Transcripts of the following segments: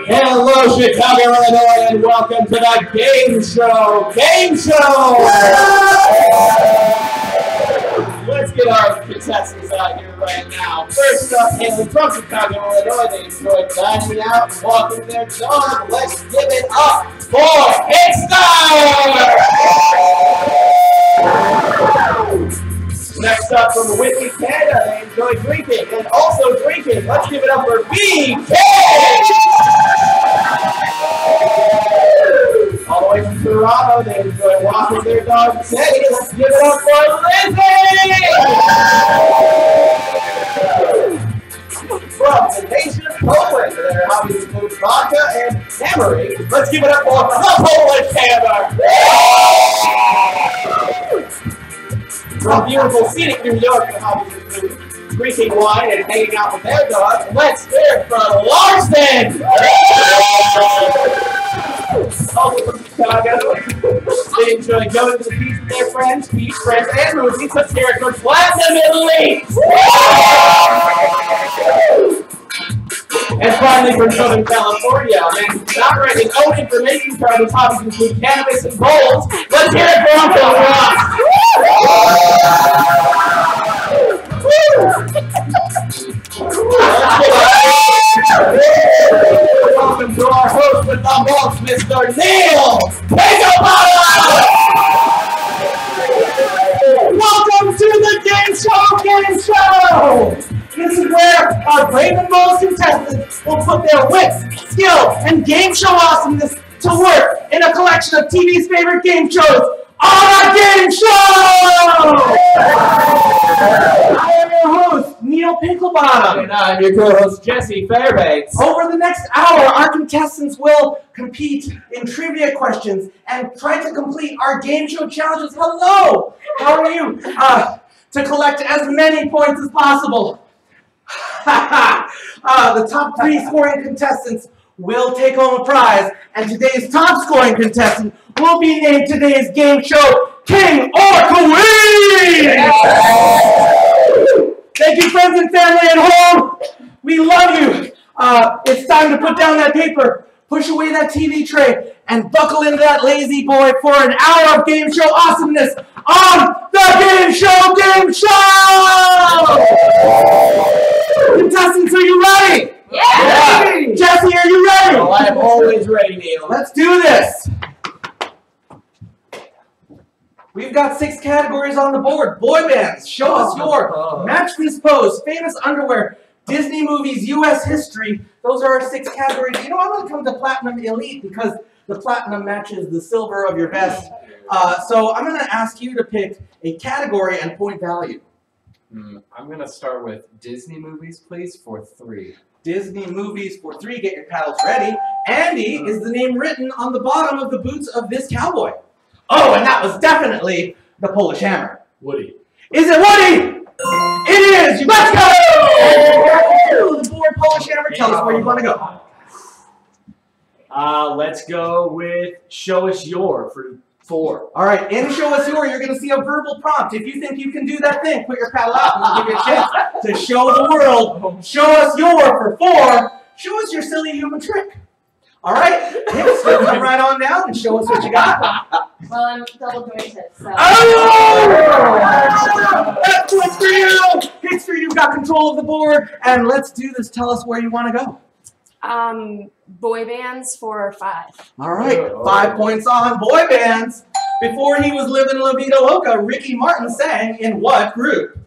Hello, Chicago, Illinois, and welcome to the Game Show Game Show! Let's get our contestants out here right now. First up, hailing from Chicago, Illinois, they enjoy dining out and walking their dog. Let's give it up for Hickster! Next up from Whitney, Canada, they enjoy drinking and also drinking. Let's give it up for BK! All the way from Toronto, they enjoy walking their dog Teddy. Let's give it up for Lizzie! From the nation of Poland, their hobbies include vodka and hammering. Let's give it up for the Polish Hammer! From beautiful scenic New York, their hobbies include drinking wine and hanging out with their dogs. Let's hear it for Larson! Also from Chicago, they enjoy going to the beach with their friends, and movies. Let's hear it for Platinum Elite! And finally, from Southern California, and not writing own information card whose hobbies include cannabis and bowls. Let's hear it for Uncle Ross! Welcome to our host with the most, Mr. Neil Pinklebottom! Welcome to the Gameshow Gameshow! This is where our brave and bold contestants will put their wits, skill, and game show awesomeness to work in a collection of TV's favorite game shows on our game show! I am your host, Neil Pinklebottom. And I'm your co-host, Louis Fairbanks. Over the next hour, our contestants will compete in trivia questions and try to complete our game show challenges. Hello! How are you? To collect as many points as possible. The top 3 scoring contestants will take home a prize, and today's top scoring contestant will be named today's game show King or Queen! Thank you, friends and family at home. We love you. It's time to put down that paper, push away that TV tray, and buckle into that lazy boy for an hour of game show awesomeness on the Game Show Game Show! Contestants, are you ready? Yeah! Jesse, are you ready? Oh, I'm always ready, Neil. Let's do this. We've got 6 categories on the board. Boy bands, show us your match this pose, famous underwear, Disney movies, U.S. history. Those are our 6 categories. You know, I'm going to come to Platinum Elite because the platinum matches the silver of your vest. So I'm going to ask you to pick a category and point value. I'm going to start with Disney movies, please, for 3. Disney movies for 3. Get your paddles ready. Andy is the name written on the bottom of the boots of this cowboy. Oh, and that was definitely the Polish Hammer. Woody. Is it Woody? It is! Let's go! The board Polish Hammer, tell us where you want to go. Let's go with Show Us Your for 4. All right, in Show Us Your, you're going to see a verbal prompt. If you think you can do that thing, put your paddle out and we'll give you a chance to show the world. Show Us Your for 4. Show us your silly human trick. All right, Hickster, come right on down and show us what you got. Well, I'm double jointed, so. Oh! That's what's for you! Hickster, you've got control of the board, and let's do this. Tell us where you want to go. Boy bands for 5. All right, 5 points on boy bands. Before he was living La Vida Loca, Ricky Martin sang in what group?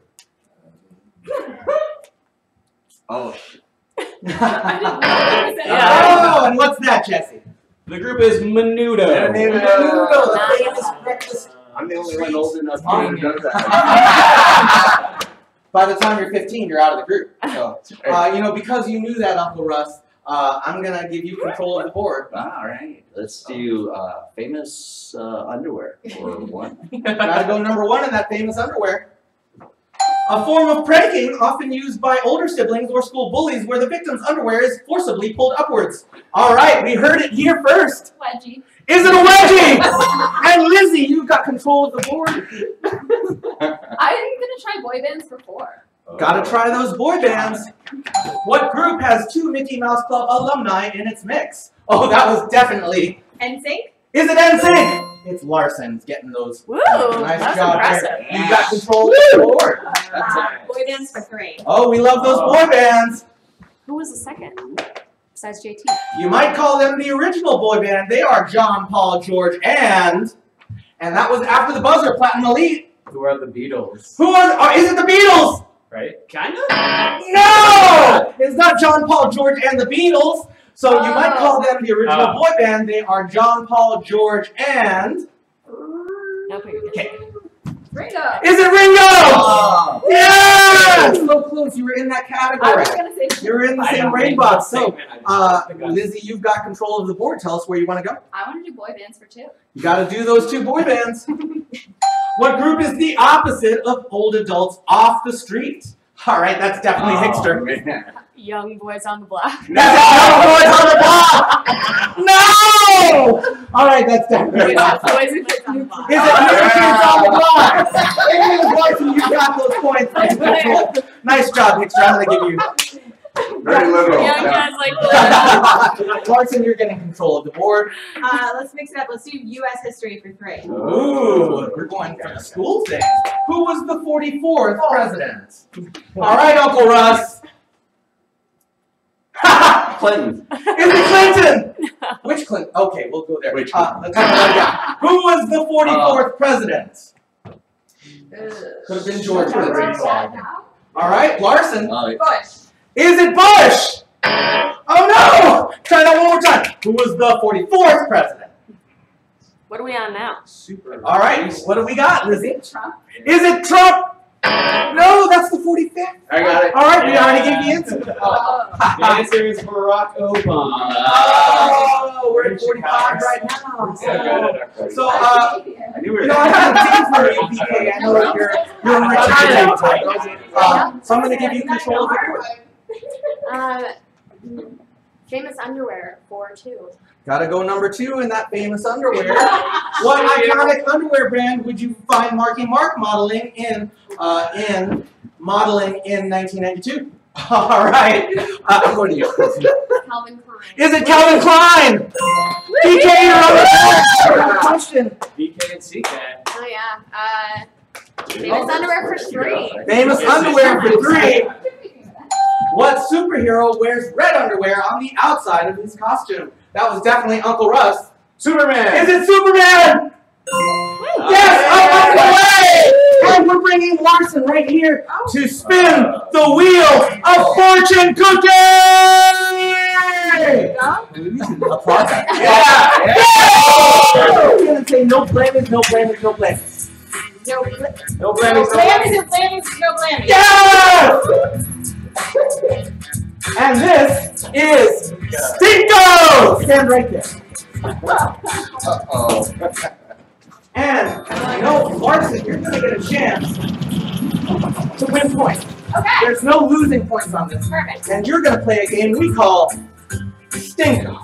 Oh. Oh, and what's that, Jesse? The group is Menudo. Menudo, the famous breakfast. I'm the only one old enough to know that. By the time you're 15, you're out of the group. So, you know, because you knew that, Uncle Russ, I'm going to give you control of the board. All right. Let's do famous underwear for 1. Got to go number 1 in that famous underwear. A form of pranking often used by older siblings or school bullies where the victim's underwear is forcibly pulled upwards. All right, we heard it here first. Wedgie. Is it a wedgie? And Lizzie, you've got control of the board. I'm going to try boy bands for 4. Gotta try those boy bands. What group has 2 Mickey Mouse Club alumni in its mix? Oh, that was definitely. NSYNC? Is it NSYNC? It's Larson's getting those. Woo! Nice That's job impressive. there. You got control of the board. Boy bands for 3. Oh, we love those boy bands. Who was the second? Besides JT. You might call them the original boy band. They are John, Paul, George, and that was after the buzzer, Platinum Elite. Who are the Beatles? Who are? Is it the Beatles? Right? Kind of? No! It's not John, Paul, George, and the Beatles. So you might call them the original boy band. They are John, Paul, George, and... Okay. Ringo. Is it Ringo? Oh. Yes! So close. You were in that I category. was gonna say. You were in the same rain box. So, Lizzie, you've got control of the board. Tell us where you want to go. I want to do boy bands for 2. You got to do those 2 boy bands. What group is the opposite of old adults off the street? All right, that's definitely Hickster. Man. Young Boys on the Block. That's Young Boys on the Block! No! All right, that's definitely not. Boys and Kids on the Block. Is it New Kids on the Block? Larson, you got those points. Nice job, Hickster. I'm going to give you. Very liberal. Young guys like that. Larson, you're getting control of the board. Let's mix it up. Let's do U.S. history for 3. Ooh, we're going for the school thing. Who was the 44th president? All right, Uncle Russ. Clinton. Is it Clinton? Which Clinton? Okay, we'll go there. Which let's Who was the 44th president? Could have been George Clinton. All right, Larson. Bush. Is it Bush? Oh no! Try that one more time. Who was the 44th president? What are we on now? Super. All right, what do we got, Lizzie? Trump. Is it Trump? No, that's the 45th. I got it. All right, we already gave the answer. The answer is Barack Obama. Oh, we're at 45 right now. So, I knew we were. I have a team for you, BK. I know you're retired. So I'm going to give you control of the board. Famous underwear for 2. Gotta go number 2 in that famous underwear. What iconic underwear brand would you find Marky Mark modeling in 1992? All right. I'm going to you. Calvin Klein. Is it Calvin Klein? BK, you're on the board. Question. BK and CK. Oh yeah. Famous underwear for 3. Famous underwear for 3. What superhero wears red underwear on the outside of his costume? That was definitely Uncle Russ. Superman. Is it Superman? Yes, up the way! And we're bringing Larson right here to spin the wheel of fortune cookie! Applause. Yeah! I'm going to say no blamage, no blamage, no blamage. No No blaming. blammies, no blammies. Yes! And this is Stinko! Stand right there. Uh-oh. And, Larson, you're going to get a chance to win points. Okay. There's no losing points on this. Perfect. And you're going to play a game we call Stinko.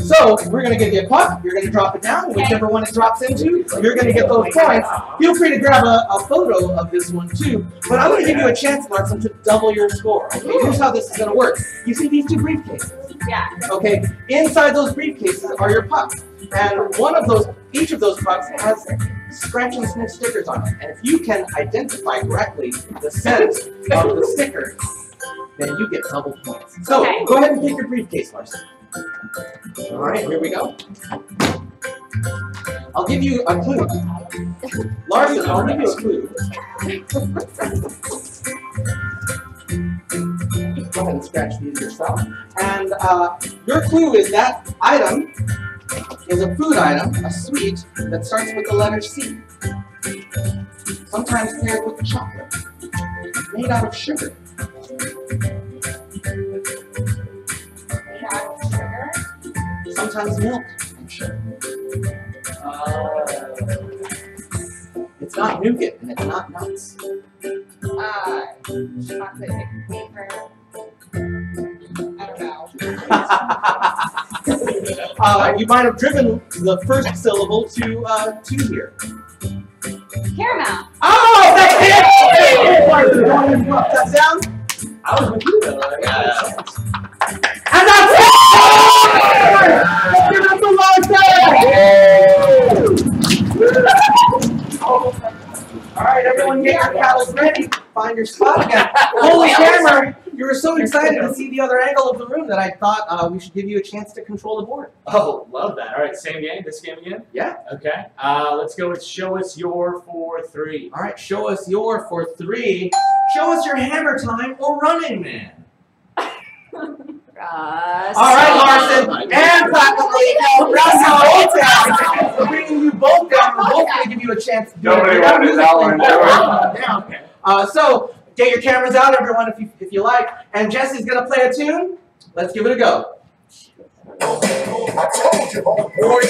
So, we're going to give you a puck, you're going to drop it down, whichever one it drops into, you're going to get those points. Feel free to grab a photo of this one too, but I'm going to give you a chance, Larson, to double your score. Okay, here's how this is going to work. You see these 2 briefcases? Yeah. Okay, inside those briefcases are your pucks, and each of those pucks has scratch and sniff stickers on it, and if you can identify correctly the scent of the sticker, then you get double points. So, go ahead and pick your briefcase, Larson. All right, here we go. I'll give you a clue. Larson, I'll give you a clue. Go ahead and scratch these yourself. And your clue is that item is a food item, a sweet, that starts with the letter C. Sometimes paired with chocolate. Made out of sugar. Sugar. Sometimes milk and sugar. It's not nougat and it's not nuts. Chocolate paper. I don't know. You might have driven the first syllable to here. Caramel. Oh, that's it! That's down. I was with you though. And that's it! Let's give it up for Larson! Alright, everyone get your paddles ready. Find your spot again. Holy camera! You were so excited to see the other angle of the room that I thought we should give you a chance to control the board. Oh, love that. All right, same game. This game again? Yeah. Okay. Let's go with show us your 4-3. Alright, show us your for 3. Show us your hammer time or running man. Alright, Larson and Platinum, we're bringing you both down. We're both going to give you a chance to do Nobody it. wanted that one. Okay. So, get your cameras out, everyone, if you like. And Jesse's going to play a tune. Let's give it a go. I told you, old boy.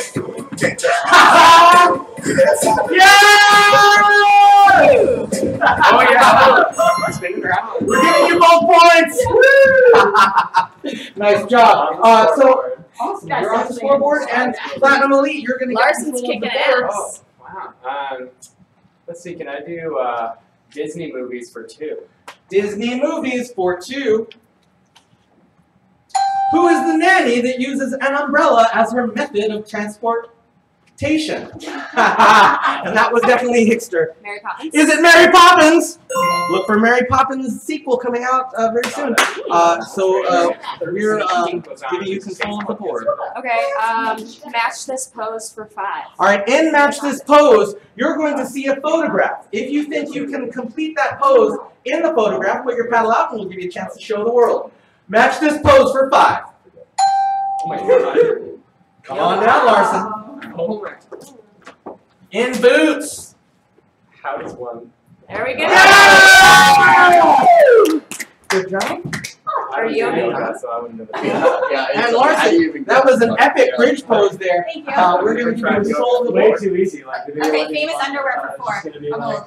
Oh, yeah. We're giving you both points. Nice job. So, awesome. You're on the scoreboard. And Platinum Elite, you're going to get Larson's control of the kicking board. ass. Oh, wow. Let's see. Can I do Disney movies for 2? Disney movies for 2. Who is the nanny that uses an umbrella as her method of transportation? And that was definitely Hickster. Mary Poppins. Is it Mary Poppins? Look for Mary Poppins' sequel coming out very soon. We're giving you control of the board. Okay, match this pose for 5. All right, in Match This Pose, you're going to see a photograph. If you think you can complete that pose in the photograph, put your paddle out and we'll give you a chance to show the world. Match this pose for 5. Oh, my God. Come on down, Larson. Oh, my. In boots. How does one? There we go. Yeah! Good job. Are you okay? So I wouldn't know. And Larson, that was an epic bridge pose there. Thank you. We're going to give you control of the Way board. too easy. Like, Okay, famous underwear for 4. I'm old.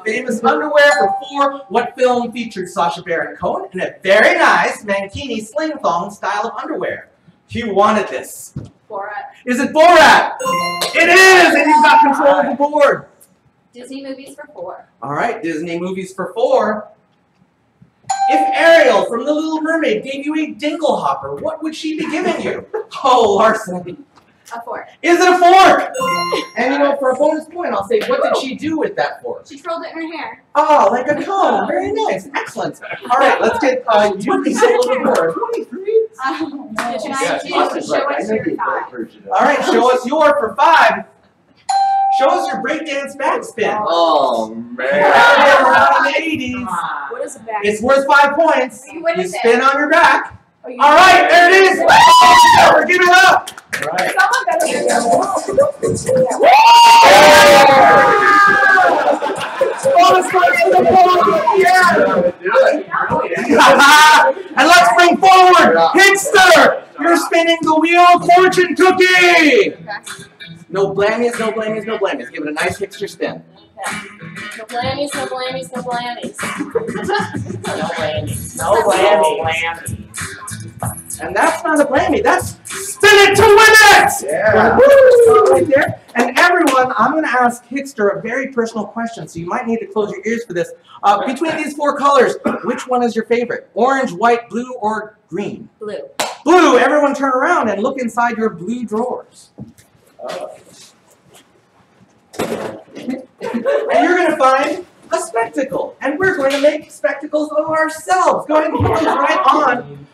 Famous underwear for 4. What film featured Sacha Baron Cohen in a very nice mankini sling thong style of underwear? You wanted this. Borat. Is it Borat? It is, and you've got control of the board. Disney movies for 4. All right, Disney movies for 4. If Ariel from The Little Mermaid gave you a dinglehopper, what would she be giving you? Oh, Larson. A 4. Is it a fork? And you know, for a bonus point, I'll say, what did she do with that fork? She twirled it in her hair. Oh, like a comb. Very nice. Excellent. All right, let's get you control of the board. Can I do show us your 5? All right, show us your for 5. Show us your breakdance backspin. Oh, Around man. the 80s. What is a back? It's worth 5 points. What You is spin it? on your back. Oh, you- All right, there it is. We're giving it up. Right. Someone better do that. Bonus points for the board. Yeah. And let's bring forward Hickster. You're spinning the wheel of fortune cookie. No blammies, no blammies, no blammies. Give it a nice Hickster spin. No blammies, no blammies, no blammies. No blammies. And that's not a blammy. That's spin it to win it. Yeah. Woo! Right there. And everyone, I'm going to ask Hickster a very personal question, so you might need to close your ears for this. Between these 4 colors, which one is your favorite? Orange, white, blue, or green? Blue. Blue. Everyone turn around and look inside your blue drawers. And you're going to find a spectacle. And we're going to make spectacles of ourselves. Go ahead and put those right on.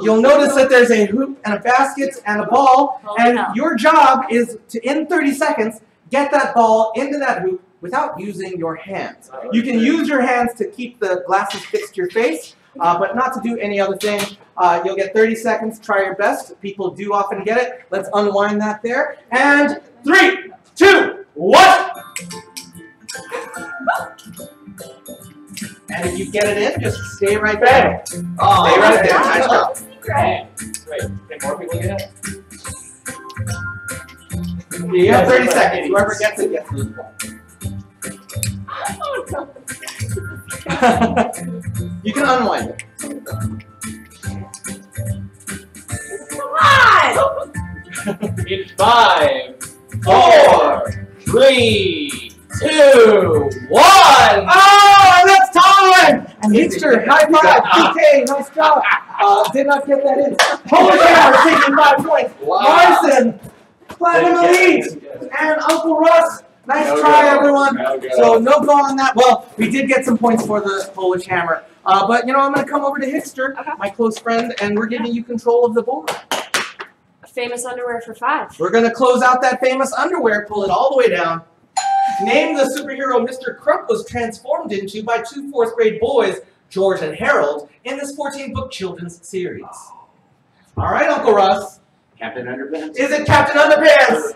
You'll notice that there's a hoop and a basket and a ball. And your job is to, in 30 seconds, get that ball into that hoop without using your hands. You can use your hands to keep the glasses fixed to your face, but not to do any other thing. You'll get 30 seconds. Try your best. People do often get it. Let's unwind that there. And 3, 2, 1. And if you get it in, just stay right there. Oh, Stay right there. Nice job. Wait, can more people get it? You have 30 seconds. Whoever gets it gets this point. You can unwind it. Come on! In 5, 4, 3, 2, 2, 1. Oh, that's time! And Hipster, high five. PK, nice job. Did not get that in. Polish Hammer taking 5 points. Larson, platinum elite. And Uncle Russ, nice try, everyone. So no go on that. Well, we did get some points for the Polish Hammer. But, you know, I'm going to come over to Hipster, my close friend, and we're giving you control of the board. Famous underwear for 5. We're going to close out that famous underwear, pull it all the way down. Name the superhero Mr. Crump was transformed into by 2 4th grade boys, George and Harold, in this 14-book children's series. All right, Uncle Russ. Captain Underpants? Is it Captain Underpants?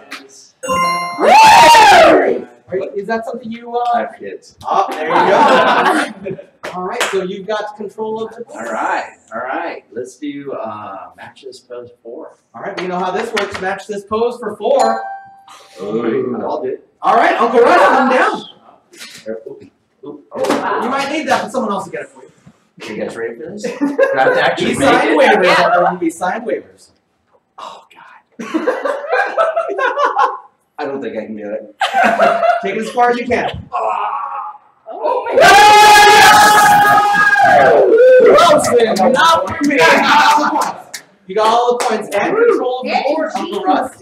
Woo! Is that something you... I have kids. Oh, there you go. All right, so you've got control of the board. All right. Let's do match this pose 4. All right, we know how this works. Match this pose for 4. I'll do it. All right, Uncle Russ, come down. Oh, You might need that, but someone else will get it for you. you guys ready for this? Do I have to actually Be make signed it? waivers, everyone. Be signed waivers. Oh, God. I don't think I can do it. Take it as far as you can. Oh my Wilson, not for me. You got all the points and control of the board, Uncle Russ.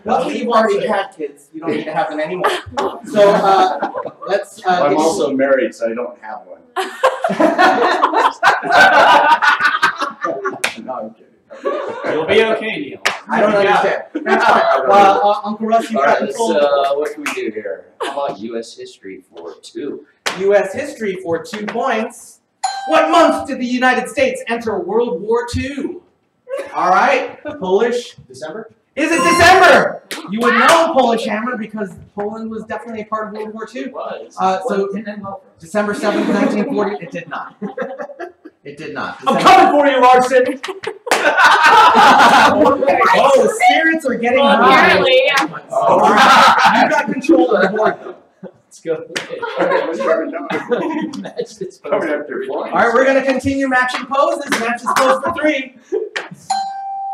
Luckily, you've already had kids. You don't need to have them anymore. So let's. I'm also married, so I don't have one. No, I'm kidding. You'll be okay, Neil. I don't understand. That's fine. Uncle Russ, you All got right, control. what can we do here? How about U.S. history for 2? U.S. history for 2 points. What month did the United States enter World War II? All right, Polish. December? Is it December? You would know Polish Hammer because Poland was definitely a part of World War II. It was. So December 7th, 1940. It did not. It did not. I'm coming for you, Larson! Oh, the spirits are getting high. Apparently, yeah. All right, you got control of the board. Let's go. Match this pose. All right, we're going to continue matching poses. Match this pose for 3.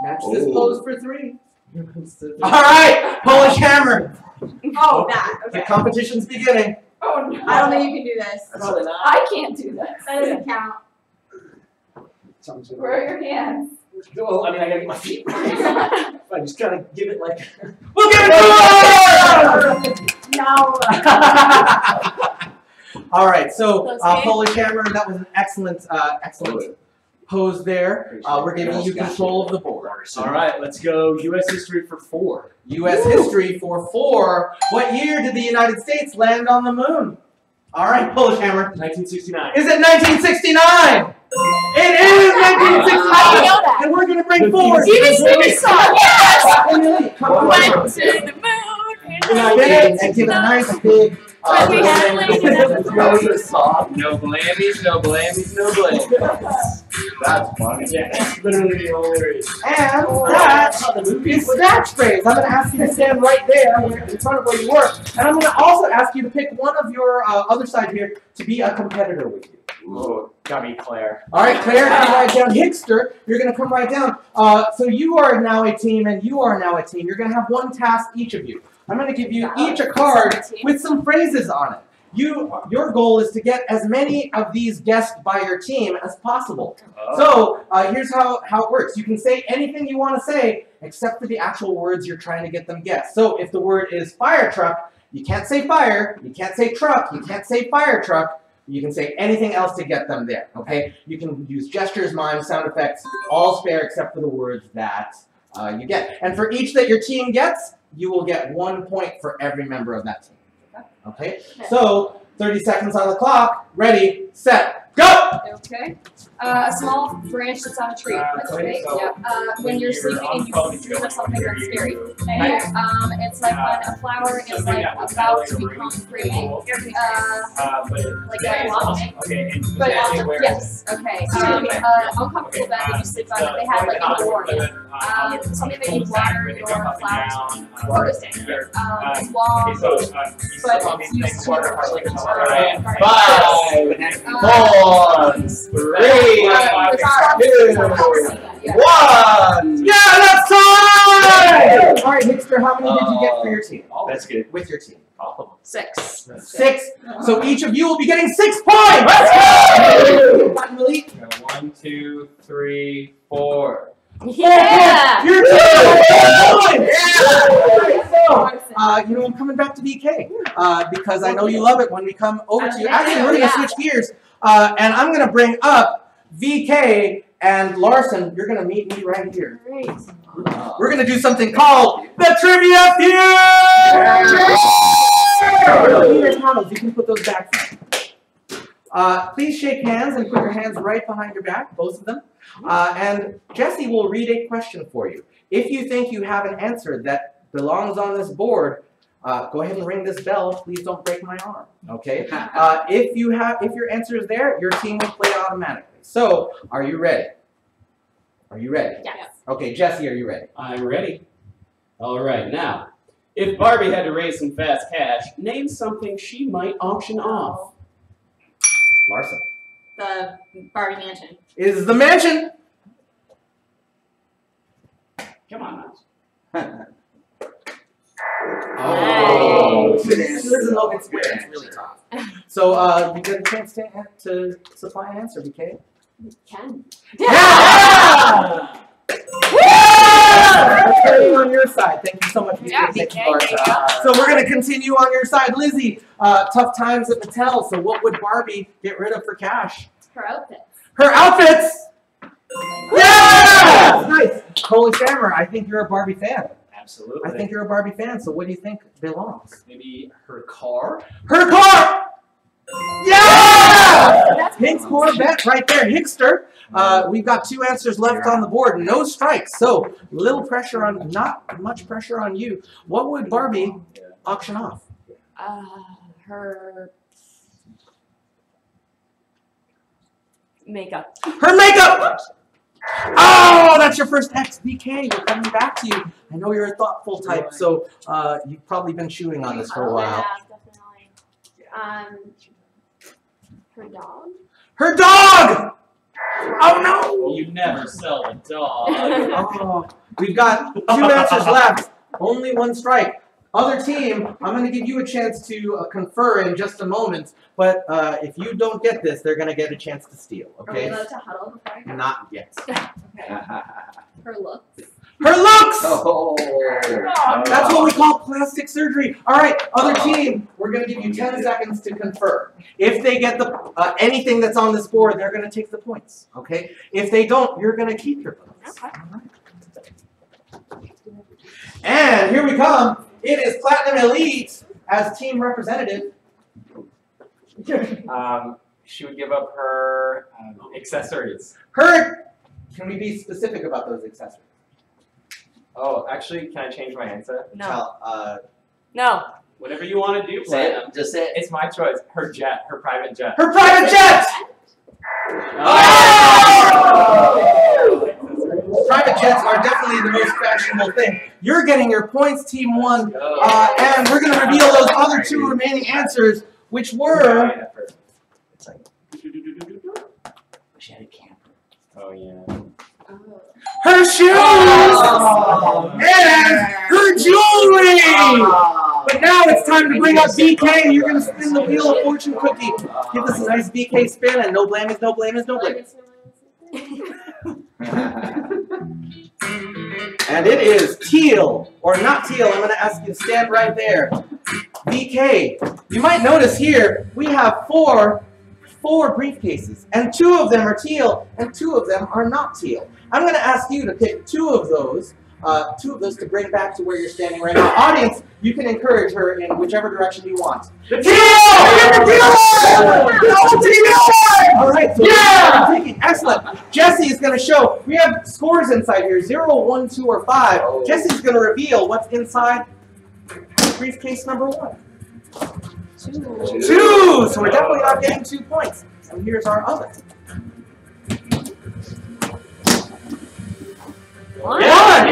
Match this pose for 3. All right, Polish Hammer. Oh, that. The Okay. competition's beginning. Oh no. I don't think you can do this. Probably not. I can't do this. That doesn't count. Where are your hands? Well, I mean, I gotta get my feet. If I just kind of give it like. We'll give it to her! No. All right, so Okay. Polish Hammer, that was an excellent pose there. We're giving you control of the board. All right, let's go U.S. history for 4. U.S. history for 4. What year did the United States land on the moon? All right, Polish Hammer. 1969. Is it 1969? It is 1969! How do you know that? And we're going to bring forward. Even Snoopy song. Yes. Come on. Went to the moon. And give it a nice big. But we had a lady that was No blammies, no blammies, no blammies. That's funny. Yeah, that's literally the only reason. And that is snatch phrase. I'm going to ask you to stand right there in front of where you were. And I'm going to also ask you to pick one of your other side here to be a competitor with you. Ooh, gotta be Claire. All right, Claire, come right down. Hickster, you're going to come right down. So you are now a team, and you are now a team. You're going to have one task, each of you. I'm going to give you each a card with some phrases on it. Your goal is to get as many of these guessed by your team as possible. So here's how it works. You can say anything you want to say except for the actual words you're trying to get them guessed. So if the word is fire truck, you can't say fire, you can't say truck, you can't say fire truck. You can say anything else to get them there, okay? You can use gestures, mimes, sound effects, all fair except for the words that you get. And for each that your team gets, you will get 1 point for every member of that team. Okay? So, 30 seconds on the clock. Ready, set, go! Okay. A small branch that's on a tree. That's okay. Yeah. When you're sleeping and you dream of something that's scary. It's like when a flower is like about to become pretty. Like a lot. But yes. Okay. Uncomfortable bed that you sleep on. They have like a door. Something that you water your flowers on. Harvesting. Long. But it's used to like 5, 4, 3, 2, 1. Yeah, that's time! All right, Hickster, how many did you get for your team? That's good. With your team. Oh. 6. 6. So each of you will be getting 6 points. Platinum Elite. 1, 2, 3, 4. Yeah! You're points. So, I'm coming back to BK because I know you love it when we come over to you. Actually, we're going to switch gears, and I'm going to bring up VK and Larson. You're going to meet me right here. Great. We're going to do something called the Trivia Feud! Here's towels. You can put those back. Please shake hands and put your hands right behind your back, both of them. And Jesse will read a question for you. If you think you have an answer that belongs on this board, go ahead and ring this bell. Please don't break my arm. Okay? If your answer is there, your team will play automatically. So, are you ready? Are you ready? Yes. Okay, Jesse, are you ready? I'm ready. All right, now, if Barbie had to raise some fast cash, name something she might auction off. Larson. The Barbie mansion. Is the mansion. Come on, Mouse. Oh, she lives in Logan Square. It's really tough. So, you get a chance to supply an answer, BK? Can. Yeah! Let's go on your side. Thank you so much, BK. Yeah, Thank you, BK, Larson. there you So we're going to continue on your side. Lizzie, tough times at Mattel. So what would Barbie get rid of for cash? Her outfits. Her outfits! Yeah! Nice. Holy Samurai, I think you're a Barbie fan. Absolutely. I think you're a Barbie fan, so what do you think belongs? Maybe her car? Her car! Yeah! Hicks Corvette right there, Hickster. We've got 2 answers left on the board, no strikes. So, little pressure on, not much pressure on you. What would Barbie auction off? Her makeup. Her makeup! Oh, that's your first X, BK. We're coming back to you. I know you're a thoughtful type, so you've probably been chewing on this for a while. Yeah, definitely. Her dog. Her dog! Oh no! You never sell a dog. Oh, we've got 2 answers left. Only 1 strike. Other team, I'm going to give you a chance to confer in just a moment, but if you don't get this, they're going to get a chance to steal, Are we okay? allowed to huddle before I go? Not yet. Her looks. Her looks! Oh. That's what we call plastic surgery. All right, other team, we're going to give you 10 seconds to confer. If they get the anything that's on this board, they're going to take the points, okay? If they don't, you're going to keep your points. Okay. And here we come. It is Platinum Elite as team representative. She would give up her accessories. Her, can we be specific about those accessories? Oh, actually, can I change my answer? No. No. Whatever you want to do, Say Platinum. it. Just say it. It's my choice. Her jet. Her private jet. Her private jet! Oh! Private jets are definitely the most fashionable thing. You're getting your points, Team 1, and we're going to reveal those other 2 remaining answers, which were... She had a camper. Oh, yeah. her shoes! And her jewelry! But now it's time to bring up BK. You're going to spin the Wheel of Fortune cookie. Give us a nice BK spin, and no blamies, no blamies, no blamies. And it is teal, or not teal. I'm going to ask you to stand right there. BK, you might notice here, we have four briefcases, and 2 of them are teal, and 2 of them are not teal. I'm going to ask you to pick 2 of those to bring back to where you're standing right now. Audience, you can encourage her in whichever direction you want. The teal! All right, so yeah! Excellent. Jesse is going to show, we have scores inside here, 0, 1, 2, or 5. Oh. Jesse's going to reveal what's inside briefcase number 1. 2. So we're definitely not getting 2 points. And here's our other. 1. Yeah!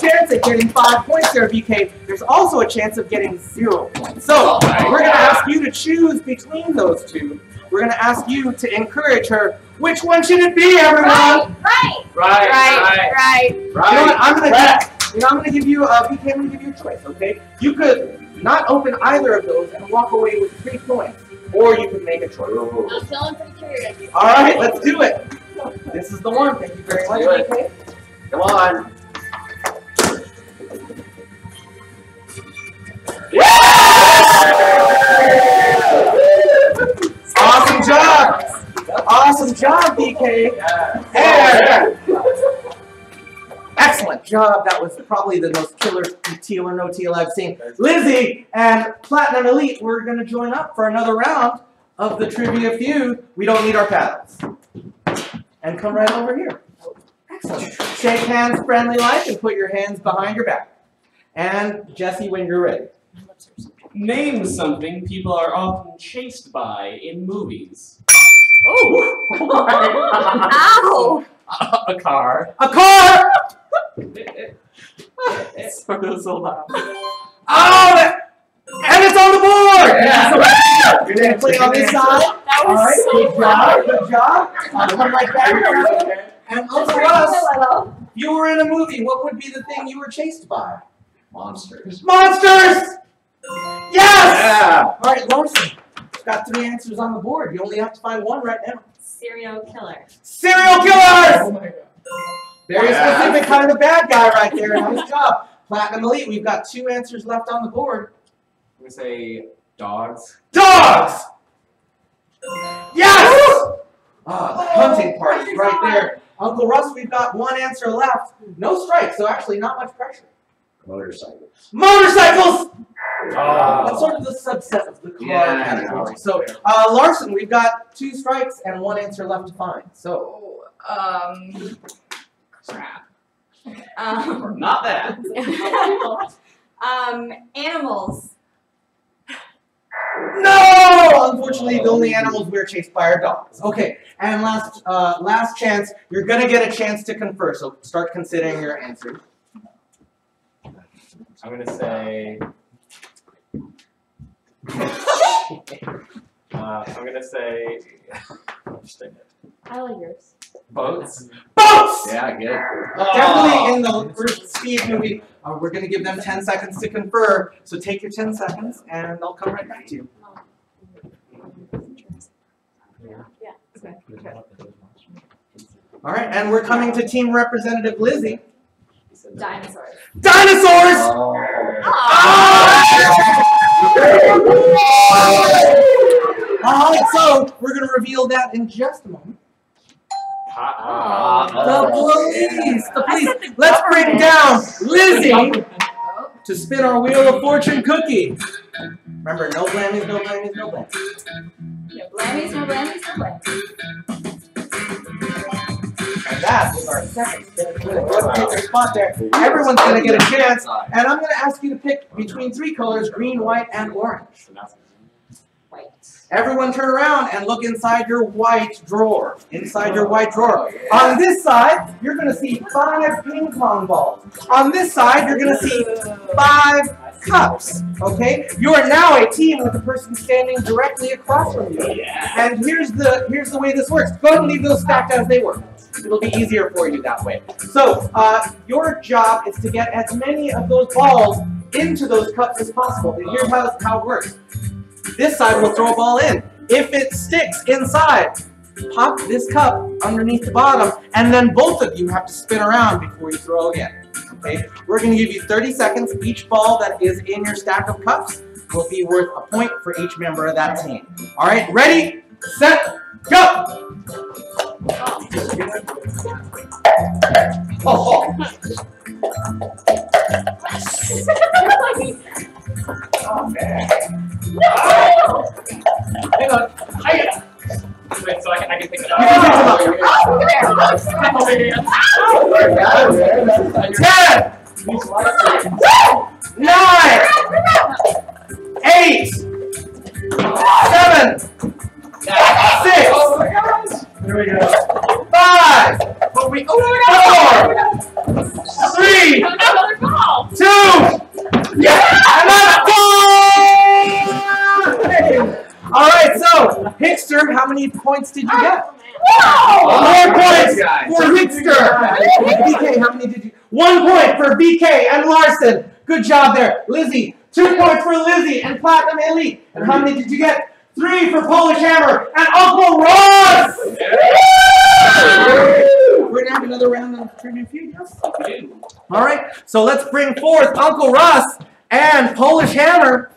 Chance at getting 5 points there, BK. There's also a chance of getting 0 points. So we're going to ask you to choose between those 2. We're going to ask you to encourage her. Which one should it be, everyone? Right. Right. You know what? I'm going to You know, I'm gonna give you BK, I'm gonna give you a choice, okay? You could not open either of those and walk away with 3 points, or you could make a choice. I'm feeling pretty curious. All right, let's do it. This is the one. Thank you very much, Let's do BK. Come on. Awesome job! Awesome job, BK! And excellent job. That was probably the most killer teal or no teal I've seen. Lizzie and Platinum Elite, we're going to join up for another round of the Trivia Feud. We don't need our paddles. And come right over here. Excellent. Shake hands, friendly like, and put your hands behind your back. And Jesse, when you're ready. Name something people are often chased by in movies. Oh! Ow! A car. A car! It's sort of so loud. Oh! And it's on the board! Yeah. You're going to play on this side. That All was right, so good job, good job. Come right back here. And Uncle Russ, if you were in a movie, what would be the thing you were chased by? Monsters. Monsters! Yes! Yeah. All right, Larson, you've got 3 answers on the board. You only have to find one right now. Serial killer. Serial killers! Oh my god. Very Yeah. specific kind of bad guy right there. Nice job. Platinum Elite, we've got 2 answers left on the board. I'm gonna say dogs. Dogs! Yes! Ah, the hunting party right there. Uncle Russ, we've got 1 answer left. No strikes, so actually not much pressure. Motorcycles. Motorcycles! That's sort of the subset of the car Yeah. category. So, Larson, we've got 2 strikes and 1 answer left to find. So, Crap. Not that. Animals. no! Unfortunately, the only animals we're chased by are dogs. Okay, and last chance. You're gonna get a chance to confer. So start considering your answers. I'm gonna say. I'm gonna say. I like yours. Boats. Boats! Yeah, good. Definitely in the first Speed movie. We're gonna give them 10 seconds to confer. So take your 10 seconds, and they'll come right back to you. All right, and we're coming to Team Representative Lizzie. Dinosaurs. Dinosaurs! All right, so we're going to reveal that in just a moment. The police! The police! Let's bring down Lizzie to spin our Wheel of Fortune cookie. Remember, no blammies, no blammies, no blammies. No blammies, no blammies, no blammies. And that is our second spin. Let's take your spot there. Everyone's going to get a chance. And I'm going to ask you to pick between 3 colors, green, white, and orange. White. Everyone turn around and look inside your white drawer. Inside your white drawer. On this side, you're going to see 5 ping pong balls. On this side, you're going to see 5 cups. Okay? You are now a team with the person standing directly across from you. And here's the way this works. Go ahead and leave those stacked as they were. It'll be easier for you that way. So, your job is to get as many of those balls into those cups as possible. And here's how it works. This side will throw a ball in. If it sticks inside, pop this cup underneath the bottom, and then both of you have to spin around before you throw again. Okay? We're going to give you 30 seconds. Each ball that is in your stack of cups will be worth a point for each member of that team. All right, ready, set, go! Oh. Oh, man. Hang on. Wait, so I can pick it up. You can pick it up. 10, 9, 8, 7, 6, Here we go. 5, 4, 3, 2, another goal! All right, so Hickster, how many points did you get? More points for Hickster. BK, how many did you? 1 point for BK and Larson. Good job there. Lizzie, 2 points for Lizzie and Platinum Elite. And how many did you get? 3 for Polish Hammer and Uncle Ross! We're gonna have another round of Trivia Feud, yes? All right, so let's bring forth Uncle Russ and Polish Hammer.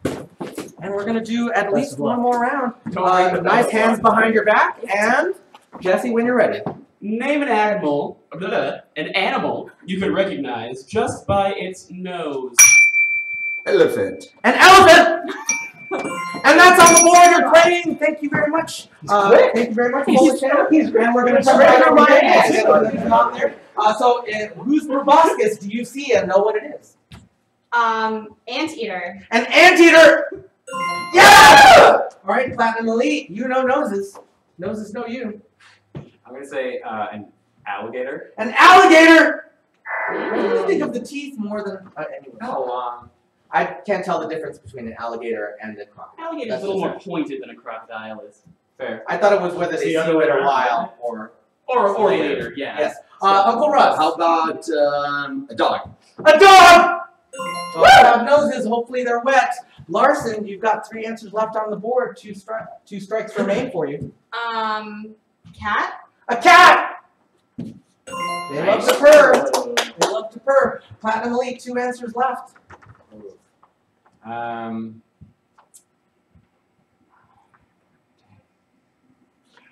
And we're gonna do at least one more round. Nice hands behind your back. And Jesse, when you're ready. Name an animal you could recognize just by its nose. Elephant. An elephant! And that's on the board. You're playing. Thank you very much. Thank you very much, Polish Hammer. And we're going to try to remind you. So, whose proboscis do you see and know what it is? Anteater. An anteater! Yeah! All right, Platinum Elite. You know noses. Noses know you. I'm going to say an alligator. An alligator! I really think of the teeth more than anyway. How long? I can't tell the difference between an alligator and a crocodile. Alligator's a little more pointed than a crocodile is. Fair. I thought it was whether they see it a while or later. Yeah. Yes. Uncle Russ. How about a dog? A dog! So have noses. Hopefully they're wet. Larson, you've got 3 answers left on the board. 2 strikes remain for you. Cat. A cat! They love to purr. They love to purr. Platinum Elite, 2 answers left. How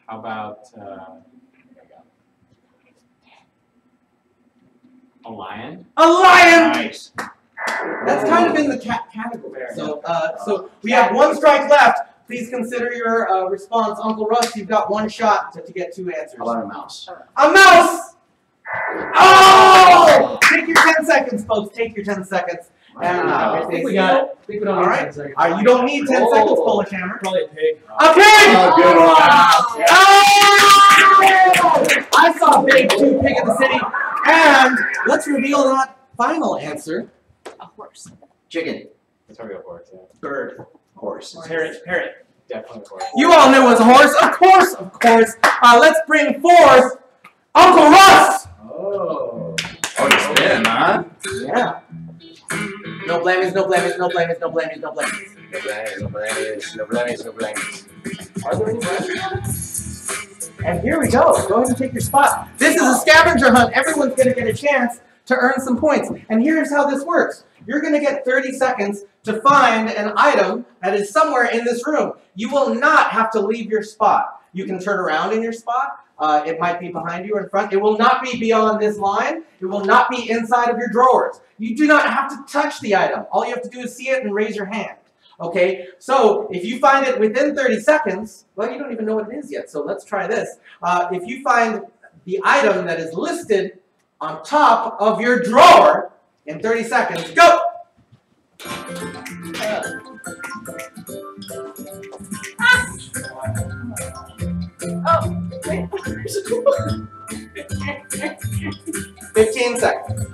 about a lion? A lion! Nice. That's kind of in the cat category. So, we have 1 strike left. Please consider your response. Uncle Russ, you've got 1 shot to get 2 answers. How about a mouse? A mouse! Oh! Take your 10 seconds, folks. Take your 10 seconds. And I think we got it. I think we don't need 10 seconds. You don't need 10 seconds, Polish Hammer. Probably a pig. A pig! Oh, good one. Oh! I saw Big 2 Pig in the City. And let's reveal that final answer. A horse. Chicken. It's probably a horse, yeah. Bird. Horse. Parrot. Definitely a horse. You all knew it was a horse. Of course, of course. Let's bring forth Uncle Russ! Oh, it's spin, huh? Yeah. No blamies, no blamies, no blamies, no blamies, no blamies. No blamies, no blamies, no blamies, no blamies. Are there any blamies? And here we go. Go ahead and take your spot. This is a scavenger hunt. Everyone's going to get a chance to earn some points. And here's how this works. You're going to get 30 seconds to find an item that is somewhere in this room. You will not have to leave your spot. You can turn around in your spot. It might be behind you or in front. It will not be beyond this line. It will not be inside of your drawers. You do not have to touch the item. All you have to do is see it and raise your hand. Okay? So if you find it within 30 seconds, well, you don't even know what it is yet. So let's try this. If you find the item that is listed on top of your drawer in 30 seconds, go! Oh, wait. 15 seconds.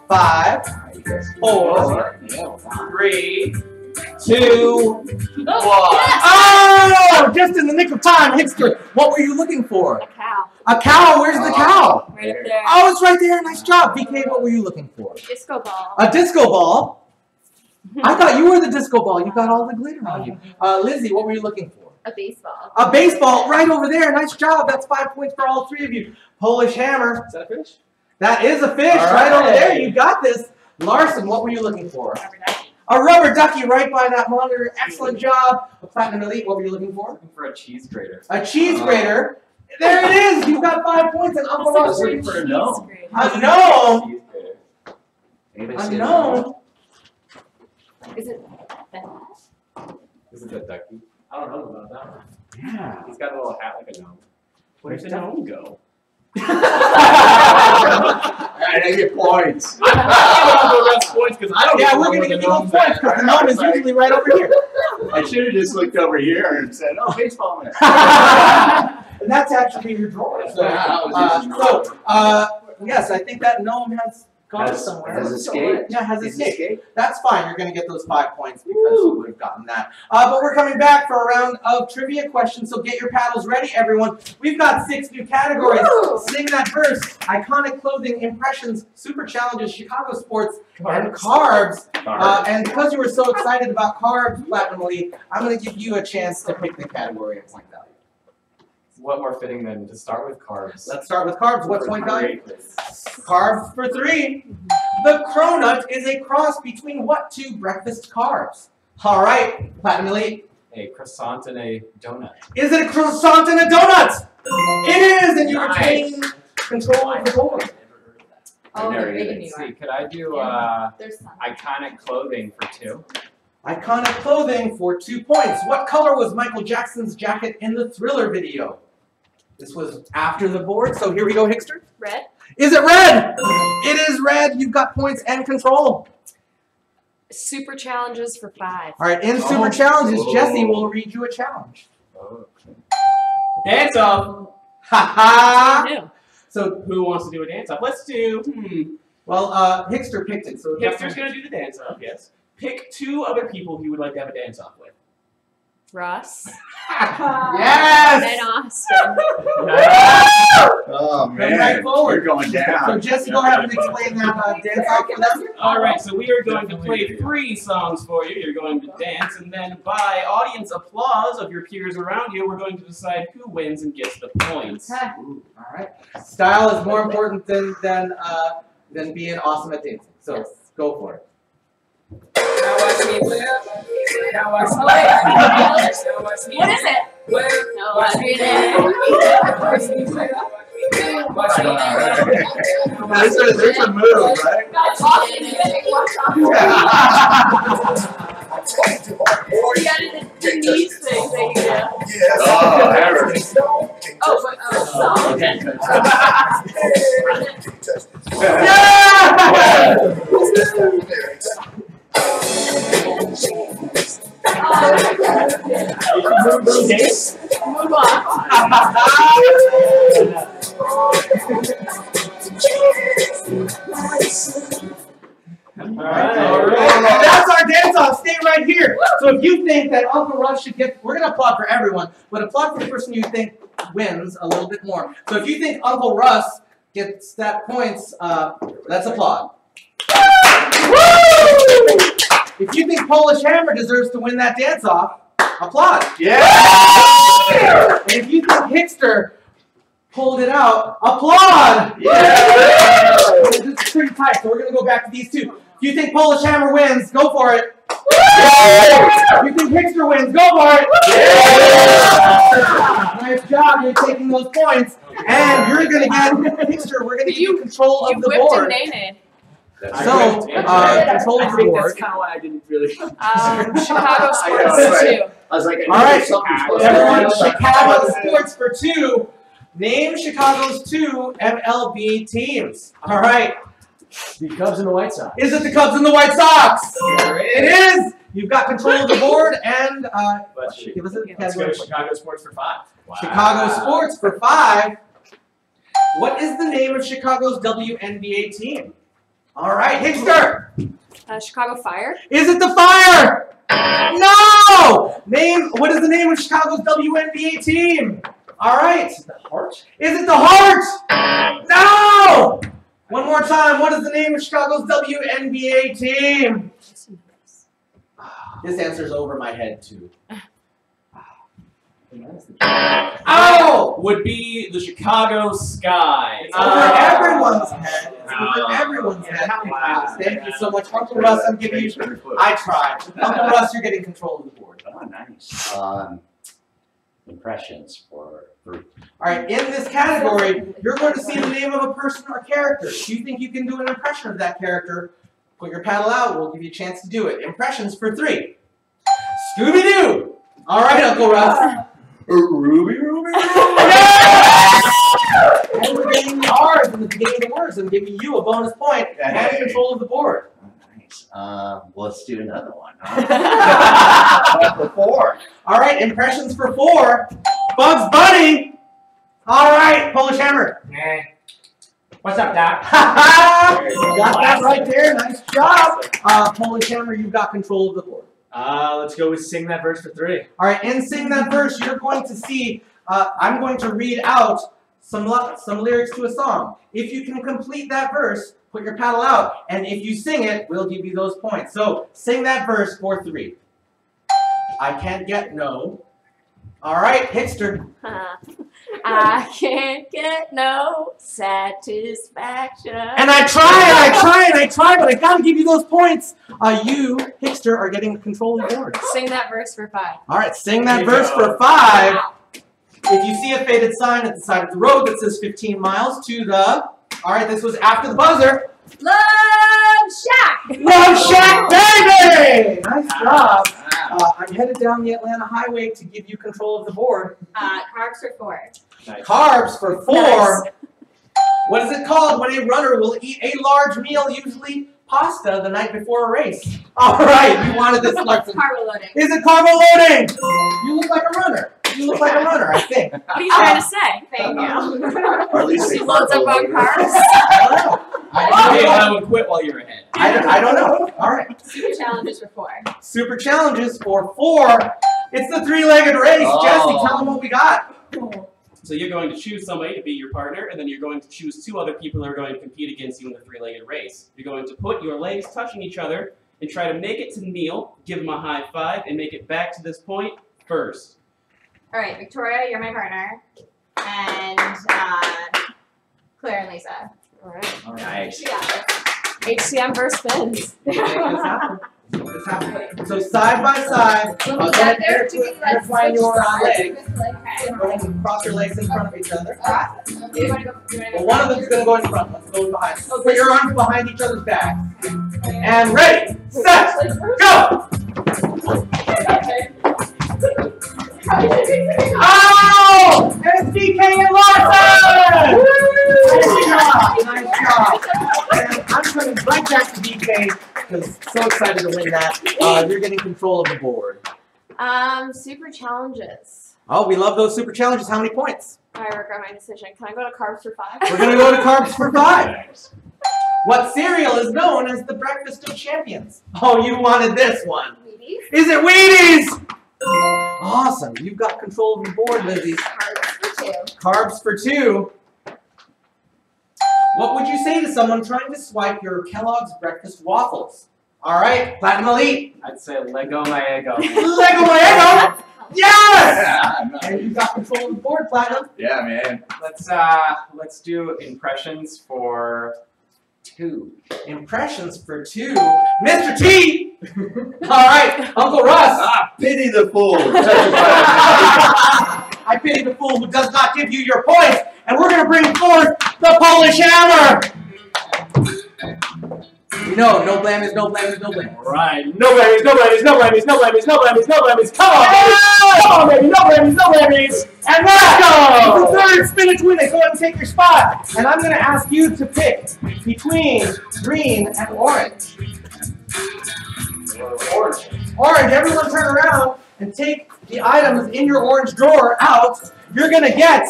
Five, 4, 3, 2, 1. Oh! Just in the nick of time, Hipster. What were you looking for? A cow. A cow? Where's the cow? Right up there. Oh, it's right there. Nice job. BK, what were you looking for? Disco ball. A disco ball? I thought you were the disco ball. You got all the glitter on you. Lizzie, what were you looking for? A baseball. A baseball right over there. Nice job. That's 5 points for all 3 of you. Polish Hammer. Is that a fish? That is a fish right over there. You got this. Larson, what were you looking for? A rubber ducky right by that monitor. Excellent job. Platinum Elite, what were you looking for? Looking for a cheese grater. A cheese grater. There it is. You got 5 points. And Uncle Ross looking for a gnome. A gnome. Cheese grater. A gnome. Is it that? This is a ducky. I don't know about that one. Yeah. He's got a little hat like a gnome. Where's the gnome go? Alright, I get points. I'm gonna go rest points because I don't Yeah, even we're know going to where give the you all gnome's points at. because the gnome is usually right over here. I should have just looked over here and said, oh, baseball man. And that's actually your drawer. So, yes, I think that gnome has gone somewhere. Has escaped. Yeah, has He's escaped. That's fine. You're going to get those 5 points because you would have gotten that. But we're coming back for a round of trivia questions, so get your paddles ready, everyone. We've got 6 new categories. Sing that verse. Iconic clothing, impressions, super challenges, Chicago sports, and carbs. And because you were so excited about carbs, Platinum Elite, I'm going to give you a chance to pick the category and point value. What more fitting than to start with carbs? Let's start with carbs. What For point 3, value? please. Carbs for 3. The cronut is a cross between what 2 breakfast carbs? All right, Platinum Elite. A croissant and a donut. Is it a croissant and a donut? It is, and you retain control of the board. Oh, Never they're did making it. you See, could I do There's some. iconic clothing for 2? Iconic clothing for 2 points. What color was Michael Jackson's jacket in the Thriller video? This was after the board, so here we go, Hickster. Red. Is it red? It is red. You've got points and control. Super challenges for 5. All right, in Super Challenges, Jesse will read you a challenge. Oh. Dance off. Ha ha! New. So, Who wants to do a dance off? Let's do. well, Hickster picked it, so Dexter's gonna do the dance off. Yes. Pick 2 other people he would like to have a dance off with. Russ. Yes! And Austin. Oh Come right forward. You're going So down. Jesse, go ahead and explain that dance off for them. All right, so we are going to play 3 songs for you. You're going to dance, and then by audience applause of your peers around you, we're going to decide who wins and gets the points. Ooh, all right. Style is more important than being awesome at dancing. So go for it. What is it? No, watch me There's a move, right? You got the knees thing that you do. Yes. Oh, ever. Oh, Okay. Move on. All right. That's our dance off. Stay right here. So if you think that Uncle Russ should get, we're going to applaud for everyone, but applaud for the person you think wins a little bit more. So if you think Uncle Russ gets that points, let's applaud. If you think Polish Hammer deserves to win that dance off, applaud. Yeah! And if you think Hickster pulled it out, applaud. Yeah! This is pretty tight, so we're going to go back to these 2. If you think Polish Hammer wins, go for it. If you think Hickster wins, go for it. Nice job, you're taking those points. And you're going to get, Hickster, we're going to give you control of the board. So, control of the board. That's kind of why I didn't really. Chicago sports too. I was like, I All right, knew something was supposed to everyone, be. Chicago sports for 2. Name Chicago's 2 MLB teams. All right. The Cubs and the White Sox. Is it the Cubs and the White Sox? It is. You've got control of the board and give us a Let's go category. to Chicago sports for 5. Wow. Chicago sports for 5. What is the name of Chicago's WNBA team? All right, Hickster. Chicago Fire. Is it the Fire? No. What is the name of Chicago's WNBA team? All right. Is it the Heart? Is it the Heart? No. One more time. What is the name of Chicago's WNBA team? This answer's over my head too. Oh! Would be the Chicago Sky. It's over everyone's head. It's over everyone's head. Thank you so much. Uncle Russ, I'm giving you... I tried. Uncle Russ, you're getting control of the board. Oh, nice. Impressions for 3. All right, in this category, you're going to see the name of a person or character. If you think you can do an impression of that character, put your paddle out. We'll give you a chance to do it. Impressions for 3. Scooby-Doo! All right, Uncle Russ. Ruby. And we're getting the R's in the beginning of the words. I'm giving you a bonus point and control of the board. Oh, nice. Well, let's do another one. Huh? For 4. All right, impressions for 4. Bugs Bunny. All right, Polish Hammer. What's up, Doc? You got that right there. Nice job. Polish Hammer, you've got control of the board. Let's go with sing that verse for 3. All right, in Sing That Verse, you're going to see, I'm going to read out some lyrics to a song. If you can complete that verse, put your paddle out, and if you sing it, we'll give you those points. So, sing that verse for 3. I can't get no. All right, Hickster. I can't get no satisfaction. And I try, but I gotta give you those points. You, Hickster, are getting control of the board. Sing that verse for 5. All right, sing that verse for 5. If you see a faded sign at the side of the road that says 15 miles to the... All right, this was after the buzzer. Love Shack! Love Shack, baby! Nice job. I'm headed down the Atlanta Highway to give you control of the board. Carbs for 4. Nice. Carbs for 4. Nice. What is it called when a runner will eat a large meal, usually pasta, the night before a race? All right, you wanted this lesson. Carbo loading. Is it carbo loading? You look like a runner. You look like a runner, I think. What are you trying to say? Thank you. Or at least She they loads up on carbs. I would quit while you're ahead. I don't know. All right. Super challenges for 4. Super challenges for 4. It's the 3-legged race. Oh. Jesse, tell them what we got. So you're going to choose somebody to be your partner, and then you're going to choose 2 other people who are going to compete against you in the 3-legged race. You're going to put your legs touching each other and try to make it to Neil, give him a high 5, and make it back to this point first. All right, Victoria, you're my partner, and Claire and Lisa. All right. All right. She got this. HCM versus Spins. This happened. So side by side, intertwine your legs. Go ahead and cross your legs in front of each other. Well, one of them is going to go in front. Let's go behind. Put your arms behind each other's back. And ready, set, go! Oh! And it's BK and Larson! Nice job. And I'm coming right back to BK because so excited to win that. You're getting control of the board. Super challenges. Oh, we love those super challenges. How many points? I regret my decision. Can I go to carbs for 5? We're going to go to carbs for 5. What cereal is known as the breakfast of champions? Oh, you wanted this one. Wheaties. Is it Wheaties? Awesome. You've got control of the board, Lizzie. Carbs for 2. Carbs for 2. What would you say to someone trying to swipe your Kellogg's breakfast waffles? All right, Platinum Elite. I'd say Lego my ego. Lego my ego. Yes! Yeah, And you've got control of the board, Platinum. yeah, man. Let's do impressions for 2. Impressions for 2. Mr. T. All right, Uncle Russ. Ah, pity the fool. I pity the fool who does not give you your points, and we're going to bring forth the Polish Hammer. No, no blame is no blame is no blame. Right. No blammies, no blammies, no blammies, no blammies, no blammies, no blammies. Come on, baby. Come on, baby. No blammies, no blammies. And let's go! The third spinach winner. Go ahead and take your spot. And I'm going to ask you to pick between green and orange. Orange. Orange. Everyone turn around and take the items in your orange drawer out. You're going to get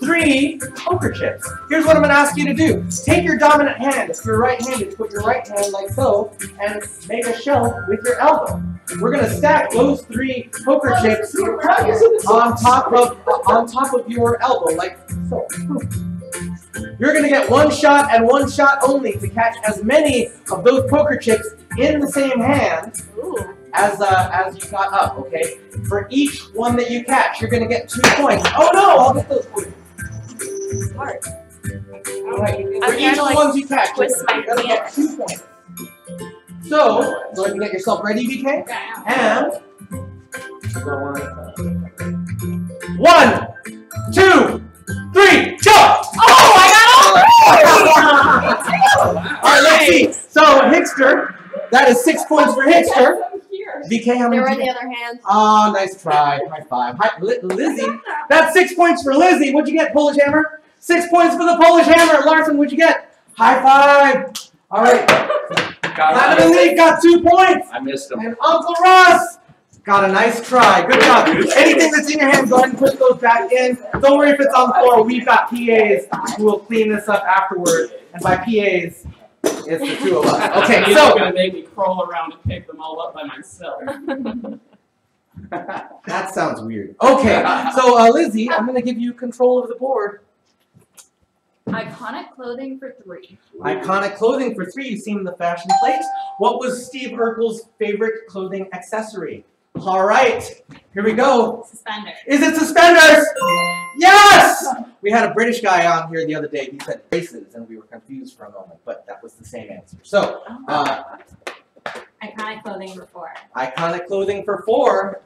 3 poker chips. Here's what I'm going to ask you to do. Take your dominant hand. If you're right-handed, put your right hand like so, and make a shelf with your elbow. We're going to stack those 3 poker chips on top of your elbow, like so. You're going to get 1 shot and 1 shot only to catch as many of those poker chips in the same hand as you got up, okay? For each one that you catch, you're going to get 2 points. Oh no, I'll get those for you. Hard. Right. For each ones you catch, you're going to get 2 points. So, go ahead and get yourself ready, BK. And 1, 2, 3, jump! Oh, I All right, let's see. So, Hickster, that is 6 points for Hickster. BK, how They many were did on you the get? other hand. Oh, nice try. High 5. Hi, Lizzie, that's 6 points for Lizzie. What'd you get, Polish Hammer? 6 points for the Polish Hammer. Larson, what'd you get? High 5. All right. Platinum Elite got 2 points. I missed him. And Uncle Russ Got a nice try. Good job. Anything that's in your hand, go ahead and put those back in. Don't worry if it's on the floor. We've got PAs who will clean this up afterwards. And by PAs, it's the two of us. Okay, You're so gonna make me crawl around and pick them all up by myself. that sounds weird. Okay, so Lizzie, I'm gonna give you control of the board. Iconic clothing for 3. Iconic clothing for 3. You've seen the fashion plates. What was Steve Urkel's favorite clothing accessory? All right, here we go. Suspenders. Is it suspenders? Yes! We had a British guy on here the other day. He said braces, and we were confused for a moment, but that was the same answer. So, Iconic clothing for 4. iconic clothing for 4.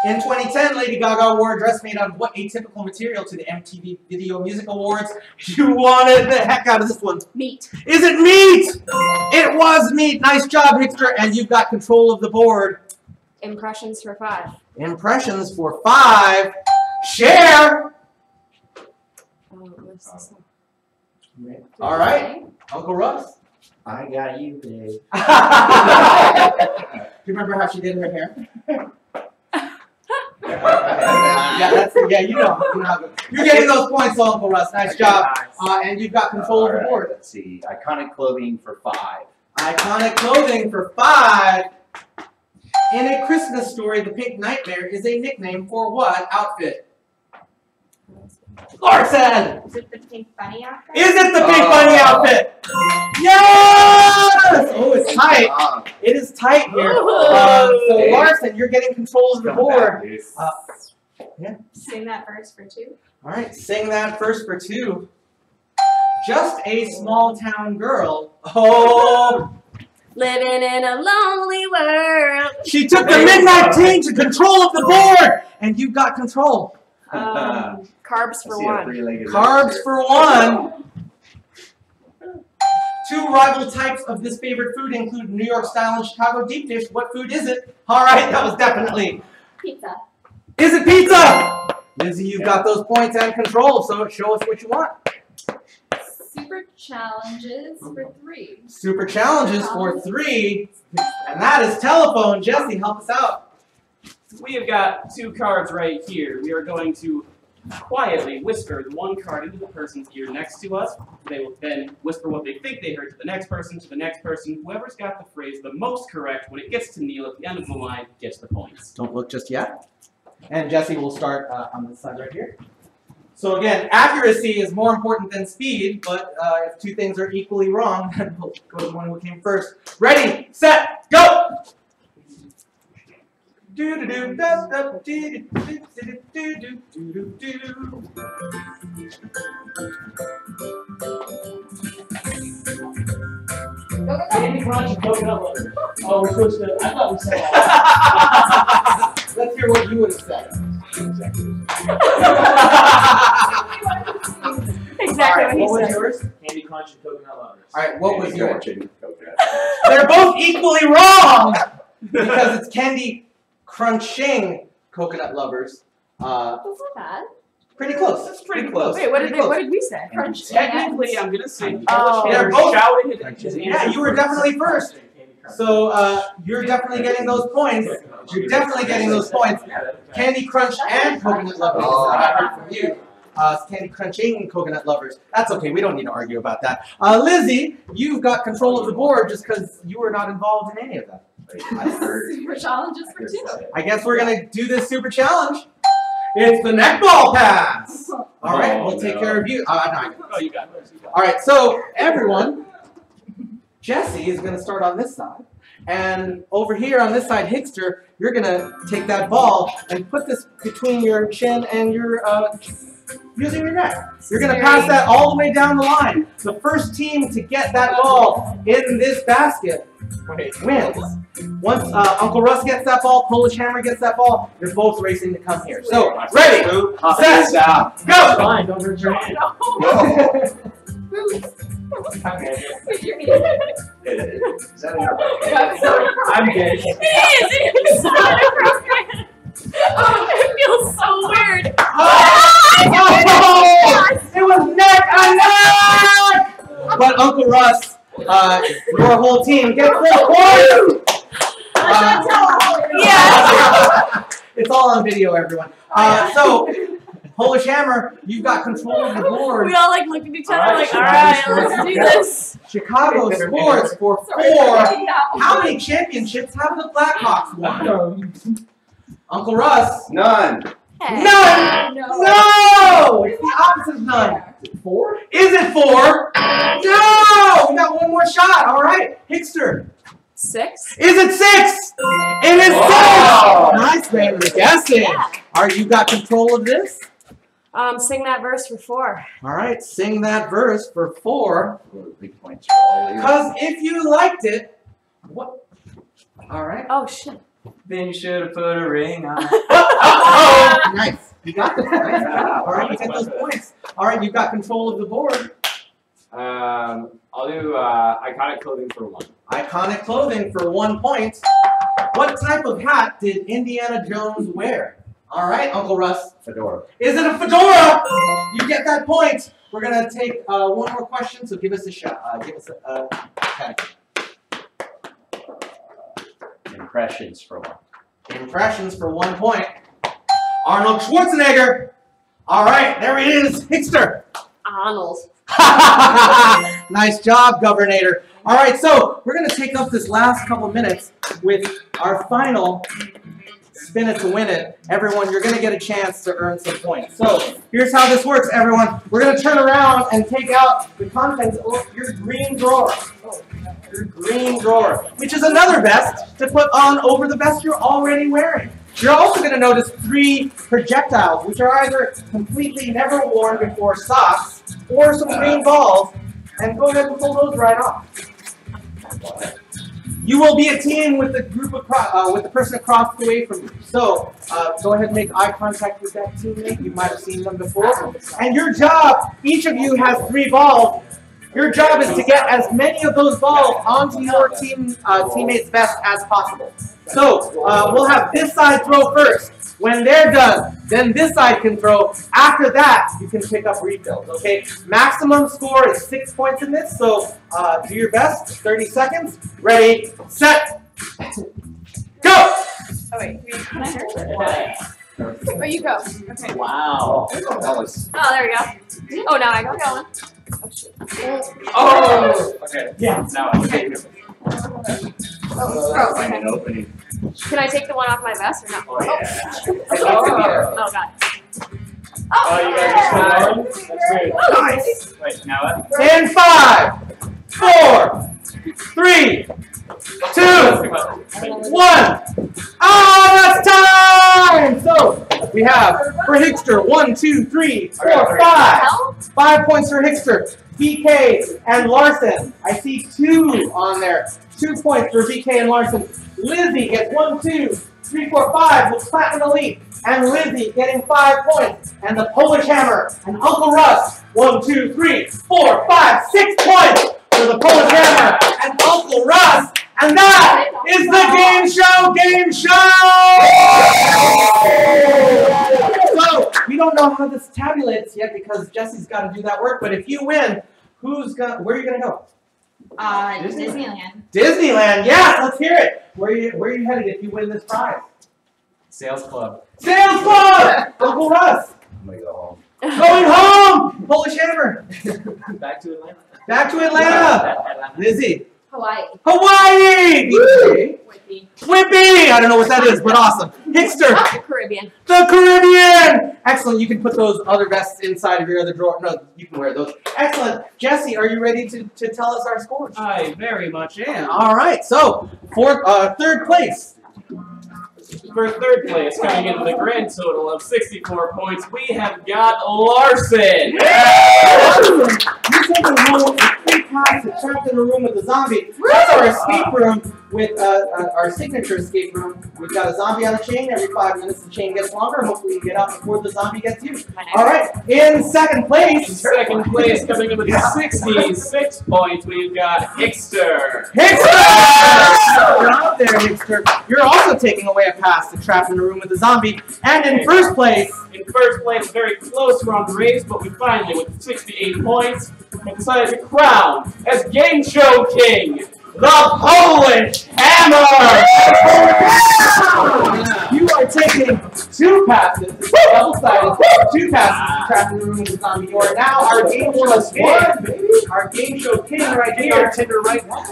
In 2010, Lady Gaga wore a dress made out of what atypical material to the MTV Video Music Awards? You wanted the heck out of this one. Meat. Is it meat? It was meat. Nice job, Hictor, and you've got control of the board. Impressions for 5. Impressions for 5. Share. All right, Uncle Russ. I got you, babe. Do you remember how she did her hair? Yeah, you know how good. You're getting those points, Uncle Russ. Nice job. And you've got control of the board. Let's see. Iconic clothing for 5. Iconic clothing for 5. In A Christmas Story, the Pink Nightmare is a nickname for what outfit? Larson! Is it the pink bunny outfit? Is it the Pink Bunny outfit? Yes! Oh, it's tight. It is tight here. So Larson, you're getting control of the board. Yeah. Sing that first for 2. All right, sing that first for 2. Just a small town girl. Oh. Living in a lonely world. She took the midnight team to control of the board, and you got control. Carbs for 1. Carbs for 1. 2 rival types of this favorite food include New York style and Chicago deep dish. What food is it? All right, that was definitely. Pizza. Is it pizza? Lizzie, you've got those points and control, so show us what you want. Super challenges for 3. Super challenges for 3, and that is telephone. Jesse, help us out. We have got 2 cards right here. We are going to quietly whisper the one card into the person's ear next to us. They will then whisper what they think they heard to the next person, Whoever's got the phrase the most correct when it gets to Neil at the end of the line gets the points. Don't look just yet. And Jesse will start on this side right here. So again, accuracy is more important than speed, but if 2 things are equally wrong, then we'll go to the one who came first. Ready, set, go! Candy Crunch and coconut butter. Oh, we're supposed to. I thought we said that. Let's hear what you would have said. Exactly Right, what was yours? Candy Crunch and coconut lovers. All right, what was yours? Coconut. They're both equally wrong because it's Candy Crunching Coconut Lovers. That's not bad. Pretty close. That's pretty close. Wait, what did we say? Crunch. Technically, I'm gonna say They're both shouting his Yeah, answer you were definitely first. So you're definitely getting those points. You're definitely getting those points. Candy Crunch and Coconut Lovers. I heard from you. Candy Crunching Coconut Lovers. That's okay. We don't need to argue about that. Lizzie, you've got control of the board just because you were not involved in any of that. Super challenges for 2. I guess we're gonna do this super challenge. It's the neckball pass. All right, we'll take care of you. No. Oh, you got it. All right, so everyone, Jesse is going to start on this side. And over here on this side, Hickster, you're going to take that ball and put this between your chin and your, using your neck. You're going to pass that all the way down the line. The first team to get that ball in this basket wins. Once Uncle Russ gets that ball, Polish Hammer gets that ball, you're both racing to come here. So, ready, set, go! Fine, don't hurt your hand. Is that inappropriate? I'm gay. It is so inappropriate. Oh, it feels so weird. It was neck and neck! But Uncle Russ, your whole team gets 4 points! Yeah. It's all on video, everyone. So, Polish Hammer, you've got control of the board. We all like looked at each other like, all right, let's do this. Chicago scores for 4. How many championships have the Blackhawks won? Uncle Russ? None. None! No! It's the opposite of none. 4? Is it 4? No! We got one more shot. All right. Hickster. 6. Is it 6? It is 6! Nice, man. Guessing. All right, you got control of this? Sing that verse for 4. All right, sing that verse for 4. Big points for all of you. Because if you liked it, what? All right. Oh, shit. Then you should have put a ring on. Oh, nice. You got this. Nice. All right, you get those points. All right, you've got control of the board. I'll do iconic clothing for 1. Iconic clothing for 1 point. What type of hat did Indiana Jones wear? All right, Uncle Russ. Fedora. Is it a fedora? You get that point. We're going to take one more question, so give us a shot. Give us a category. Impressions for 1. Impressions for 1 point. Arnold Schwarzenegger. All right, there he is. Hickster. Arnold. Nice job, Governor. All right, so we're going to take up this last couple minutes with our final spin it to win it. Everyone, you're going to get a chance to earn some points. So here's how this works, everyone. We're going to turn around and take out the contents of your green drawer. Your green drawer, which is another vest to put on over the vest you're already wearing. You're also going to notice 3 projectiles, which are either completely never worn before socks or some green balls. And go ahead and pull those right off. You will be a team with the group with the person across the way from you. So go ahead and make eye contact with that teammate. You might have seen them before. And your job, each of you has 3 balls. Your job is to get as many of those balls onto your teammate's vest as possible. So we'll have this side throw first. When they're done, then this side can throw. After that, you can pick up refills, okay? Maximum score is 6 points in this, so do your best. 30 seconds. Ready, set, go! Oh, wait. Can I hear? Oh, you go. Okay. Wow. That was. Oh, there we go. Oh, now I go going. Oh, shit. Oh! Okay. Yeah. Now I'm taking it. Oh, Find okay. an opening. Can I take the one off my vest or not? Oh, yeah. Oh, God. Oh, you guys are still on? That's great. Nice. Wait, now what? In 5, 4, 3, 2, 1. Oh, that's time! So we have for Hickster 1, 2, 3, 4, 5. 5 points for Hickster. BK and Larson. I see 2 on there. 2 points for BK and Larson. Lizzie gets 1, 2, 3, 4, 5 with Platinum Elite. And Lizzie getting 5 points. And the Polish Hammer and Uncle Russ. 1, 2, 3, 4, 5, 6 points for the Polish Hammer and Uncle Russ. And that is the Game Show! So, we don't know how this tabulates yet because Jesse's got to do that work. But if you win, where are you going to go? Disneyland. Disneyland, yes, let's hear it. Where are you headed if you win this prize? Sales club. Sales Club! Uncle Russ. I'm going to go home. Going home! Polish Hammer. Back to Atlanta. Back to Atlanta. Lizzie. Hawaii. Hawaii! Whitby. Whippy! I don't know what that is, but awesome. Hickster. The Caribbean. The Caribbean! Excellent. You can put those other vests inside of your other drawer. No, you can wear those. Excellent. Jesse, are you ready to tell us our scores? I very much am. All right. So, for third place. For 3rd place, coming into the grand total of 64 points, we have got Larson. You're taking home a free pass to Trapped in a Room with a Zombie. That's our escape room with our signature escape room. We've got a zombie on a chain. Every 5 minutes the chain gets longer. Hopefully you get out before the zombie gets you. All right. In second place. Second place, coming in with 66 points, we've got Hickster. Hickster! You're out there, Hickster. You're also taking away a pass to Trapped in a Room with a Zombie. And in first place, very close round the race, but we finally, with 68 points, have decided to crown as Game Show King, the Polish Hammer. You are taking 2 passes, double-sided, 2 passes to trap in the room with the zombie. You are now our game show king. Our game show king right here. Tinder right now.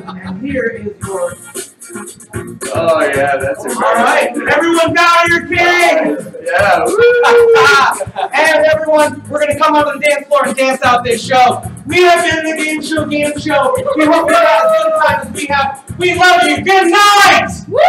And here is your. Oh yeah, that's it. All right, everyone got your king. Yeah. And everyone, we're gonna come out on the dance floor and dance out this show. We have been the Game Show Game Show. We hope you had as good a time as we have. We love you. Good night. Woo!